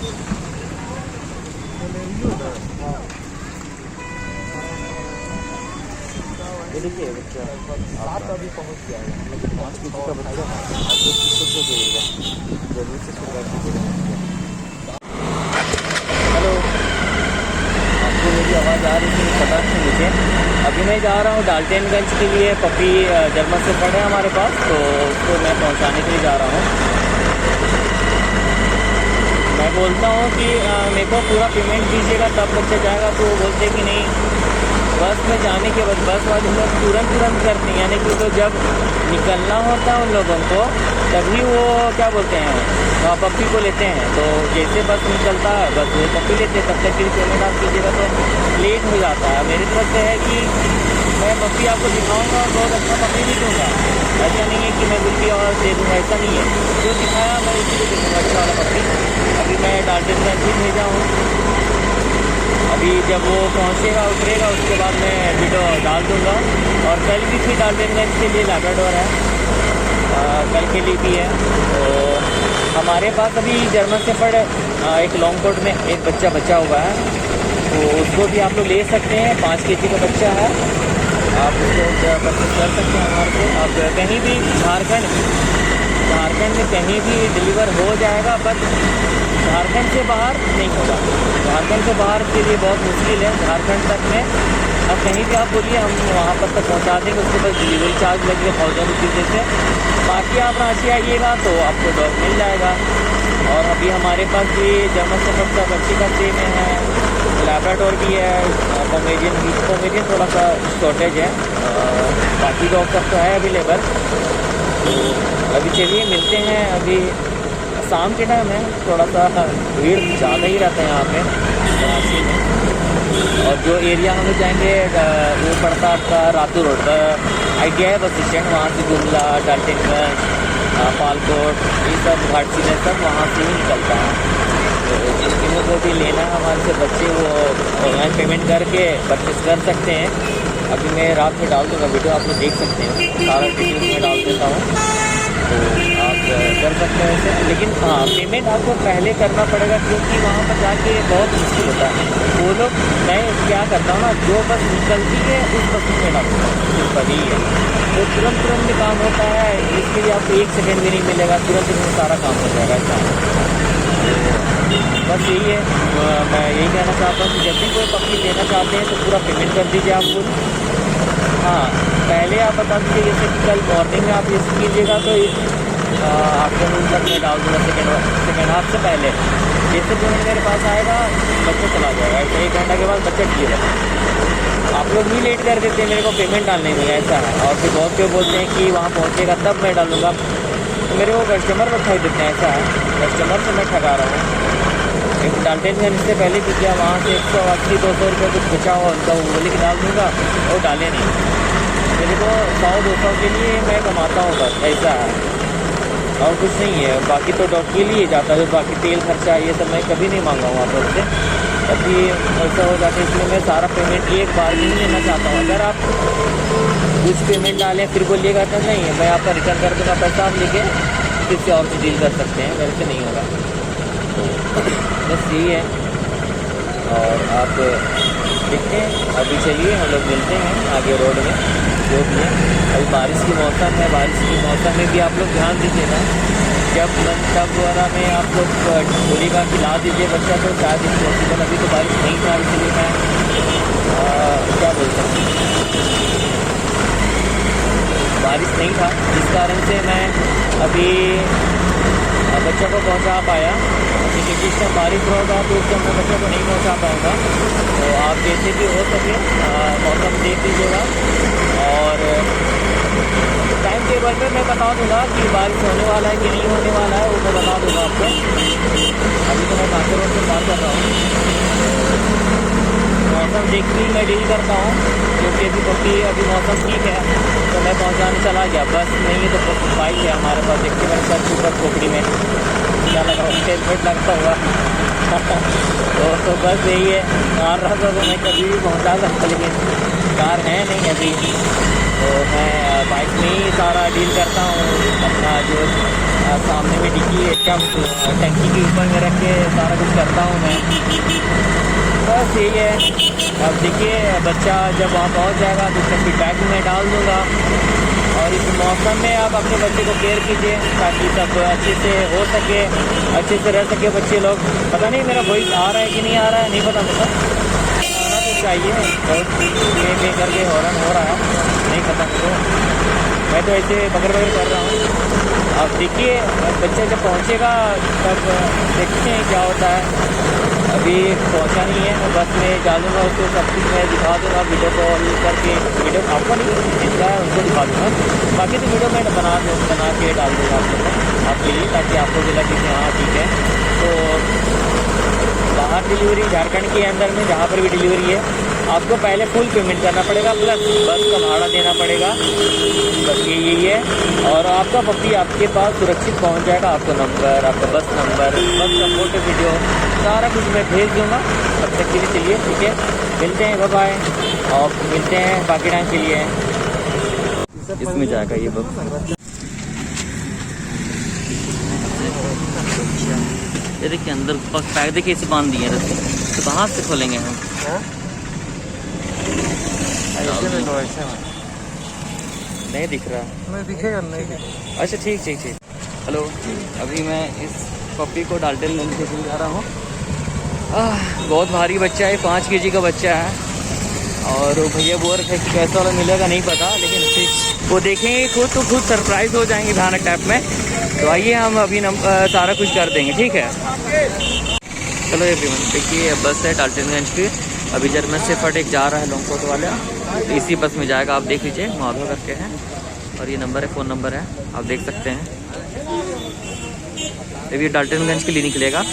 ये देखिए बच्चा 7 अभी पहुँच गया है, लेकिन 5 के जी का बच्चा है। आप लोग किसको क्यों देगा, जरूर से शुरुआत कीजिएगा। हेलो, आपको मेरी आवाज़ आ रही थी पता नहीं मुझे। अभी मैं जा रहा हूँ डाल्टनगंज के लिए। पपी जर्मन से पड़े हैं हमारे पास, तो उसको मैं पहुँचाने के लिए जा रहा हूँ। मैं बोलता हूँ कि मेरे को पूरा पेमेंट दीजिएगा तब बच्चा जाएगा, तो वो बोलते कि नहीं, बस में जाने के बाद बस वाले लोग तुरंत करते हैं, यानी कि तो जब निकलना होता है उन लोगों को तभी वो क्या बोलते हैं पप्पी को लेते हैं। तो जैसे बस निकलता है बस वो पप्पी लेते हैं, तब तक के पेमेंट आप कीजिएगा तो लेट हो जाता है। मेरी तरफ से है कि मैं पप्पी आपको दिखाऊंगा, बहुत अच्छा पप्पी भी दूँगा। ऐसा नहीं है कि मैं बिल्कुल और दे दूँगा, ऐसा नहीं है। जो दिखाया मैं इसी को दे दूँगा, अच्छा वाला पप्पी। अभी मैं डाल्टनगंज भी भेजा हूँ। अभी जब वो पहुँचेगा उतरेगा उसके बाद मैं वीडियो डाल दूँगा। और कल भी थी डाल्टनगंज के लिए लैब्राडोर है, कल के लिए भी है। तो हमारे पास अभी जर्मन शेफर्ड एक लॉन्ग कोट में एक बच्चा बचा हुआ है, तो उसको भी आप लोग ले सकते हैं। 5 केजी का बच्चा है, आप उसको परचेस कर सकते हैं हमारे से। आप कहीं भी झारखंड में कहीं भी डिलीवर हो जाएगा, बट झारखंड से बाहर नहीं होगा। झारखंड से बाहर के लिए बहुत मुश्किल है। झारखंड तक में अब कहीं भी आप बोलिए हम वहाँ पर तक पहुँचा देंगे, उसके बाद डिलीवरी चार्ज लगेगा 1000 रुपीज़ जैसे। बाकी आप रांची आइएगा तो आपको डॉग मिल जाएगा। और अभी हमारे पास भी जर्मन शेफर्ड का बच्चे का सेम है, लैब्राडोर भी है, पोमेरियन थोड़ा सा शॉर्टेज है, बाकी डॉग सब तो है अवेलेबल। तो अभी चलिए मिलते हैं। अभी शाम के टाइम है, थोड़ा सा भीड़ ज़्यादा ही रहता है यहाँ पे कराची में। और जो एरिया हम लोग जाएंगे वो पड़ता है आपका रातू रोड का आइडिया है बस स्टैंड, वहाँ से गुमला, डाल्टनगंज, पालकोट, ये सब घाट सीधे सब वहाँ से ही निकलता है। तो जिन लोगों को भी लेना है हमारे से बच्चे, वो ऑनलाइन पेमेंट करके परचेस कर सकते हैं। अभी मैं रात में डाल दूँगा वीडियो, आप लोग देख सकते हैं, सारा डिटेल्स में डाल देता हूँ, तो आप कर सकते हैं ऐसे। लेकिन हाँ, पेमेंट आपको पहले करना पड़ेगा, क्योंकि वहाँ पर जाके बहुत मुश्किल होता है। वो लोग, मैं क्या करता हूँ ना, जो बस निकलती है उस बस में डालता हूँ, सिंपल ही है। तो तुरंत में काम होता है, इसके लिए आपको 1 सेकेंड भी नहीं मिलेगा, तुरंत में सारा काम हो जाएगा ऐसा। बस यही है, मैं यही कहना चाहता हूँ कि जब भी कोई पक्षी लेना चाहते हैं तो पूरा पेमेंट कर दीजिए आप पूरी। हाँ, पहले आप बता दीजिए, जैसे कि कल मॉर्निंग में आप ये कीजिएगा तो आफ्टरनून तक मैं डाल दूँगा, सेकेंड हाफ से पहले। जैसे पेमेंट मेरे पास आएगा बच्चा चला जाएगा, ऐसे 1 घंटा के बाद बच्चा गिर जाएगा। आप लोग ही लेट कर देते हैं मेरे को पेमेंट डालने में, ऐसा है। और फिर बहुत लोग बोलते हैं कि वहाँ पहुँचेगा तब मैं डालूँगा, तो मेरे को कस्टमर में ठग देते हैं, ऐसा है। कस्टमर से मैं ठगा रहा हूँ। एक डाल्टनगंज से पहले भी किया, वहाँ से 180-200 रुपये कुछ बचा हुआ उनका, वो बोले कि डाल दूँगा, और डाले नहीं। मेरे को 100-200 के लिए मैं कमाता हूँ बस, ऐसा है, और कुछ नहीं है। बाकी तो डॉग के लिए जाता है, बाकी तेल खर्चा ये सब मैं कभी नहीं मांगा हूँ आप लोग से। अभी ऐसा हो जाता है, इसलिए मैं सारा पेमेंट एक बार ही लेना चाहता हूँ। अगर आप कुछ पेमेंट डालें फिर बोलिएगा तो नहीं है, मैं आपका रिटर्न कर दूँगा पैसा, आप लेके फिर से और से डील कर सकते हैं, मेरे से नहीं होगा। बस यही है। और आप देखते हैं, अभी चलिए हम लोग मिलते हैं आगे रोड में, जो भी है। अभी बारिश की मौसम है, बारिश की मौसम में भी आप लोग ध्यान दीजिएगा, जब टब वगैरह में आप लोग बोलिएगा कि ला दीजिए बच्चा, तो शायद पॉसिबल। अभी तो बारिश नहीं था, इसलिए मैं क्या बोल सकता हूँ, बारिश नहीं था, जिस कारण से मैं अभी बच्चों को पहुंचा पाया। क्योंकि जिस टाइम बारिश होगा तो उस टाइम मैं बच्चों को नहीं पहुंचा पाऊंगा। तो आप जैसे भी हो सके मौसम देख लीजिएगा, और टाइम टेबल पे मैं बता दूंगा कि बारिश होने वाला है कि नहीं होने वाला है, वो मैं बता दूंगा आपको। अभी तो मैं कांके रोड से बात कर रहा हूँ, मौसम देख के मैं डील करता हूँ, क्योंकि अभी पप्पी अभी मौसम ठीक है तो मैं पहुँचाने चला गया। बस नहीं है तो बाइक है हमारे पास, देखते मेरे साथ ऊपर खोपड़ी में क्या लगा, हेलमेट लगता हुआ तो बस यही है। कार रहा था तो मैं कभी भी पहुँचा सकता, लेकिन कार है नहीं अभी, तो मैं बाइक में ही सारा डील करता हूँ। अपना जो सामने में डिक्की एकदम टंकी के ऊपर में रख के सारा कुछ कोशिश करता हूँ मैं। बस यही है। अब देखिए बच्चा जब वहाँ पहुँच जाएगा तो उसका फीडबैक भी मैं डाल दूँगा। और इस मौसम में आप अपने बच्चे को केयर कीजिए ताकि सब अच्छे से हो सके, अच्छे से रह सके बच्चे लोग। पता नहीं मेरा वॉइस आ रहा है कि नहीं आ रहा है, नहीं पता मुझे, आना तो चाहिए। बहुत पे करके हॉर्न हो रहा है, नहीं पता मुझे, मैं तो ऐसे बगर बगर कर रहा हूँ। अब देखिए बच्चा जब पहुँचेगा तब देखते हैं क्या होता है। अभी पहुंचा नहीं है, बस में डालूंगा उसको, सब कुछ मैं दिखा दूंगा वीडियो कॉल करके। वीडियो आपको नहीं जिनका है उनको दिखा दूंगा, बाकी तो वीडियो मैं बना के डाल दूँगा आप लोगों को, आपके लिए, ताकि आपको भी लगे कि हाँ ठीक है। तो बाहर डिलीवरी झारखंड के अंदर में जहाँ पर भी डिलीवरी है आपको पहले फुल पेमेंट करना पड़ेगा, प्लस बस का भाड़ा देना पड़ेगा। बस यही है। और आपका पप्पी आपके पास सुरक्षित पहुंच जाएगा। आपका नंबर, आपका बस नंबर, बस का फोटो वीडियो सारा कुछ मैं भेज दूंगा। तब तक के लिए चलिए ठीक है, मिलते हैं, बाय बाय। और मिलते हैं बाकी टाइम के लिए। इसमें जाएगा ये बस। ये देखिए अंदर पैक देखिए इसे बांध दिए रस्सी, तो कहाँ से खोलेंगे हम? नहीं दिख रहा, नहीं दिखेगा, नहीं दिखेगा। अच्छा ठीक ठीक ठीक। हेलो, अभी मैं इस पप्पी को डाल्टनगंज से जा रहा हूँ। बहुत भारी बच्चा है, 5 kg का बच्चा है। और भैया बोल रहे थे कि कैसा वाला मिलेगा नहीं पता, लेकिन फिर वो देखेंगे खुद तो खुद सरप्राइज हो जाएंगे भयानक टाइप में। तो आइए हम अभी सारा कुछ कर देंगे, ठीक है। चलो एवरीवन, देखिए बस है डाल्टनगंज की, अभी जर्मन से फटेक जा रहा है लॉन्गकोट वाला, तो इसी बस में जाएगा। आप देख लीजिए, माधव करके है, और ये नंबर है, फ़ोन नंबर है, आप देख सकते हैं। अभी डाल्टनगंज के लिए निकलेगा।